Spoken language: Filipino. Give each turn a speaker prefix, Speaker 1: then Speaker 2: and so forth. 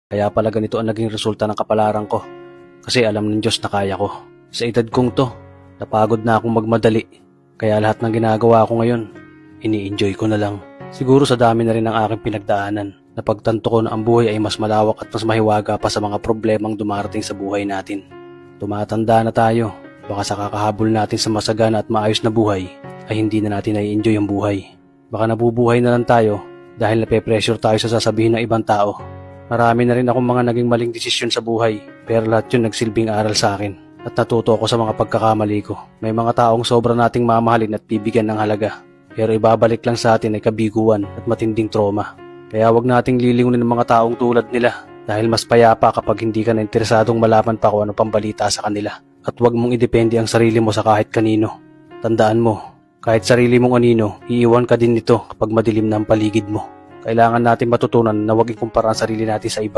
Speaker 1: Kaya pala ganito ang naging resulta ng kapalaran ko. Kasi alam ng Diyos na kaya ko. Sa edad kong to, napagod na akong magmadali. Kaya lahat ng ginagawa ko ngayon, ini-enjoy ko na lang. Siguro sa dami na rin ng aking pinagdaanan, napagtanto ko na ang buhay ay mas malawak at mas mahiwaga pa sa mga problemang dumarating sa buhay natin. Tumatanda na tayo, baka sa kakahabol natin sa masagana at maayos na buhay, ay hindi na natin nai-enjoy ang buhay. Baka nabubuhay na lang tayo dahil nape-pressure tayo sa sasabihin ng ibang tao. Marami na rin akong mga naging maling desisyon sa buhay, pero lahat yun nagsilbing aral sa akin at natuto ko sa mga pagkakamali ko. May mga taong sobra nating mamahalin at bibigyan ng halaga, pero ibabalik lang sa atin ay kabiguan at matinding trauma. Kaya wag nating lilingunin ng mga taong tulad nila dahil mas payapa kapag hindi ka na interesadong malaman pa kung ano pang balita sa kanila. At wag mong idepende ang sarili mo sa kahit kanino. Tandaan mo, kahit sarili mong anino, iiwan ka din nito kapag madilim na ang paligid mo. Kailangan natin matutunan na huwag ikumpara ang sarili natin sa iba.